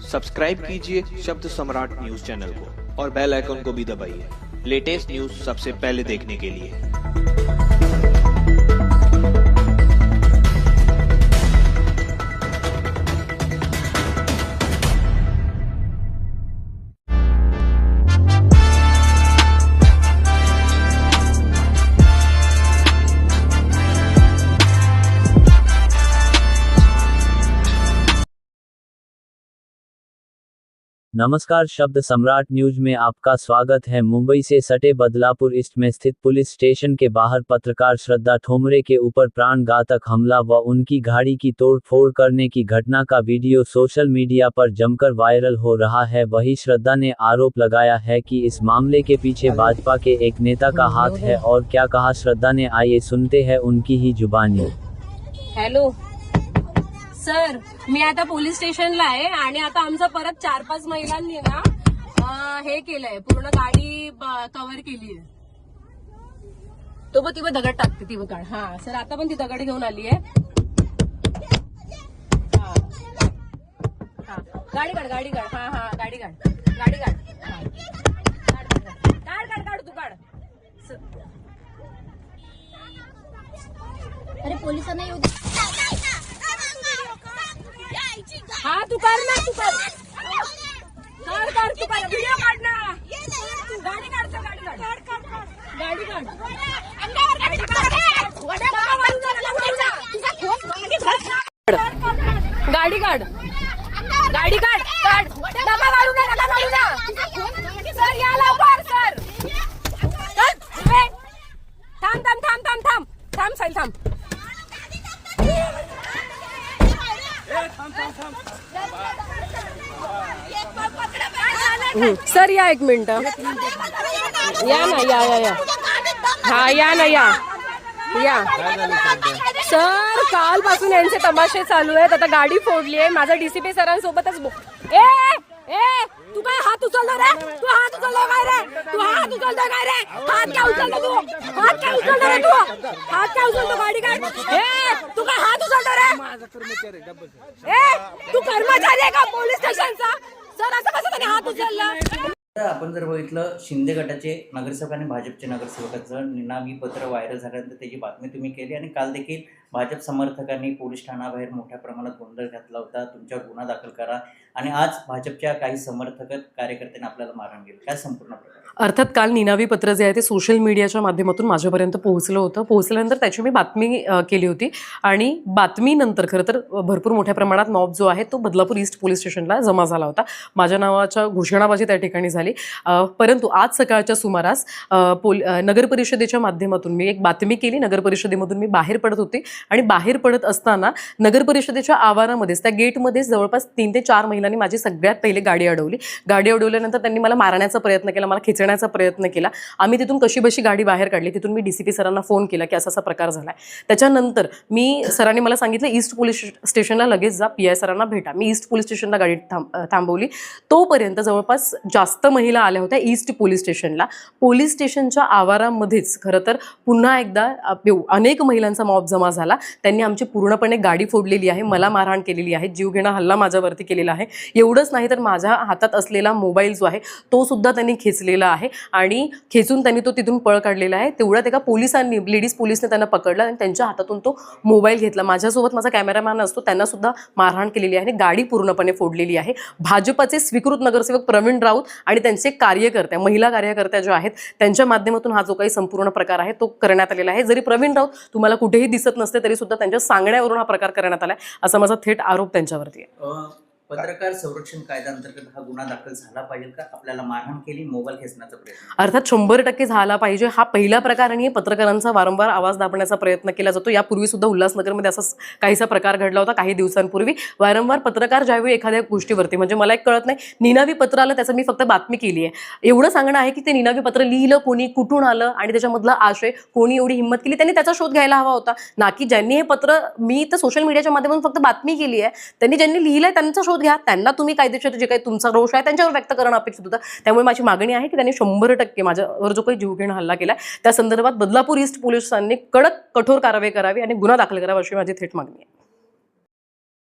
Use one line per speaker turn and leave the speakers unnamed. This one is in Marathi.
सब्सक्राइब कीजिए शब्द सम्राट न्यूज चैनल को और बेल आइकन को भी दबाइए लेटेस्ट न्यूज सबसे पहले देखने के लिए।
नमस्कार, शब्द सम्राट न्यूज में आपका स्वागत है। मुंबई से सटे बदलापुर ईस्ट में स्थित पुलिस स्टेशन के बाहर पत्रकार श्रद्धा ठोमरे के ऊपर प्राणघातक हमला व उनकी गाड़ी की तोड़फोड़ करने की घटना का वीडियो सोशल मीडिया पर जमकर वायरल हो रहा है। वहीं श्रद्धा ने आरोप लगाया है कि इस मामले के पीछे भाजपा के एक नेता का हाथ है। और क्या कहा श्रद्धा ने, आइए सुनते हैं उनकी ही जुबानी।
हॅलो सर, मी आता पोलीस स्टेशनला आहे आणि आता आमचं परत 4-5 महिलांनी ना हे केलंय, पूर्ण गाडी कव्हर केली आहे। तो ती दगड टाकते ती बघ। हा सर, आता पण ती दगड घेऊन आली आहे। गाडी काढ हा गाडी काढ तू काढ।
अरे पोलिसांना येऊ दे।
हा तू कर ना, तू कर व्हिडिओ काढ ना। गाडी काढ नका काढू ना। सर या लवकर सर। थांब साई थांब। सर या 1 मिनिट। या ना हा या सर, कालपासून यांचे तमाशे चालू आहेत। आता गाडी फोडली आहे। माझा डीसीपी सरांसोबतच तू काय हात उचलला रे? तू हात उचलला काय रे? हात काय उचलतो तू? हात काय उचलतो? गाडी काढ। तू काय हात उचलतो रे? तू कर्मचारी आहे का पोलीस स्टेशनचा? सर असं कसं त्याने हात उचलला?
आपण जर बघितलं, शिंदे गटाचे नगरसेवक आणि भाजपचे नगरसेवकाचं निनावी पत्र व्हायरल झाल्यानंतर त्याची बातमी तुम्ही केली आणि काल देखील भाजप समर्थकांनी पोलीस ठाण्याबाहेर मोठ्या प्रमाणात गोंधळ घातला होता, तुमच्यावर गुन्हा दाखल करा, आणि आज भाजपच्या काही समर्थक कार्यकर्त्यांनी आपल्याला मारहाण केली। काय संपूर्ण प्रकार?
अर्थात काल निनावी पत्र जे आहे ते सोशल मीडियाच्या माध्यमातून माझ्यापर्यंत पोहोचलं होतं। पोहोचल्यानंतर त्याची मी बातमी केली होती आणि बातमीनंतर खरं तर भरपूर मोठ्या प्रमाणात मॉब जो आहे तो बदलापूर ईस्ट पोलीस स्टेशनला जमा झाला होता। माझ्या नावाच्या घोषणाबाजी त्या ठिकाणी झाली। परंतु आज सकाळच्या सुमारास नगर परिषदेच्या माध्यमातून मी एक बातमी केली। नगर परिषदेमधून मी बाहेर पडत होते आणि बाहेर पडत असताना नगर परिषदेच्या आवारामध्येच त्या गेटमध्येच जवळपास 3 ते 4 महिलांनी माझी सगळ्यात पहिले गाडी अडवल्यानंतर त्यांनी मला मारण्याचा प्रयत्न केला, मला खिचण्याचा प्रयत्न केला। आम्ही तिथून कशीबशी गाडी बाहेर काढली। तिथून मी डीसीपी सरांना फोन केला की असा प्रकार झालाय। त्याच्यानंतर सरांनी मला सांगितलं ईस्ट पोलीस स्टेशनला लगेच जा, पीआय सरांना भेटा। मी ईस्ट पोलीस स्टेशनला गाडी थांबवली। तोपर्यंत जवळपास जास्त महिला आल्या होत्या ईस्ट पोलीस स्टेशनला। पोलीस स्टेशनच्या आवारामध्येच खरं तर पुन्हा एकदा अनेक महिलांचा मॉब जमा झाला। त्यांनी आमची पूर्णपणे गाडी फोडलेली आहे, मला मारहाण केलेली आहे, जीवघेणा हल्ला माझ्यावरती केलेला आहे। एवढंच नाही तर माझ्या हातात असलेला मोबाईल जो आहे तो सुद्धा त्यांनी खेचलेला आहे आणि खेचून त्यांनी तो तिथून पळ काढलेला आहे। तेवढ्यात एका पोलिसांनी, लेडीज पोलिसने त्यांना पकडलं आणि त्यांच्या हातातून तो मोबाईल घेतला। माझ्यासोबत माझा कॅमेरामॅन असतो, त्यांना सुद्धा मारहाण केलेली आहे आणि गाडी पूर्णपणे फोडलेली आहे। भाजपचे स्वीकृत नगरसेवक प्रवीण राऊत आणि त्यांचे कार्यकर्त्या, महिला कार्यकर्त्या ज्या आहेत त्यांच्या माध्यमातून हा जो काही संपूर्ण प्रकार आहे तो करण्यात आलेला आहे। जरी प्रवीण राऊत तुम्हाला कुठेही दिसत नसते तरी सुद्धा त्यांच्या सांगण्यावरून हा प्रकार करण्यात आलाय, असा माझा थेट आरोप त्यांच्यावरती आहे।
पत्रकार संरक्षण कायद्याअंतर्गत हा गुन्हा दाखल झाला पाहिजे का? आपल्याला मारहाण केली, मोबाईल खेचण्याचा प्रयत्न?
अर्थात 100% झाला पाहिजे। हा पहिला प्रकार आणि पत्रकारांचा वारंवार आवाज दाबण्याचा प्रयत्न केला जातो। यापूर्वी सुद्धा उल्हासनगरमध्ये असा काहीसा प्रकार घडला होता काही दिवसांपूर्वी। वारंवार पत्रकार ज्यावेळी एखाद्या गोष्टीवरती, म्हणजे मला एक कळत नाही, निनावी पत्र आलं त्याचं मी फक्त बातमी केली आहे एवढं सांगणं आहे की ते निनावी पत्र लिहिलं कोणी, कुठून आलं आणि त्याच्यामधला आशय कोणी, एवढी हिंमत केली त्यांनी त्याचा शोध घ्यायला हवा होता ना की ज्यांनी हे पत्र, मी तर सोशल मीडियाच्या माध्यमातून फक्त बातमी केली आहे, त्यांनी ज्यांनी लिहिलंय त्यांचा शोध घ्या, त्यांना तुम्ही कायदेशीर जे काही तुमचा रोष आहे त्यांच्यावर व्यक्त करणं अपेक्षित होतं। त्यामुळे माझी मागणी आहे की त्यांनी 100% माझ्यावर जो काही जीवघेणा हल्ला केला त्या संदर्भात बदलापूर ईस्ट पोलिसांनी कडक कठोर कारवाई करावी आणि गुन्हा दाखल करावा अशी माझी थेट मागणी आहे।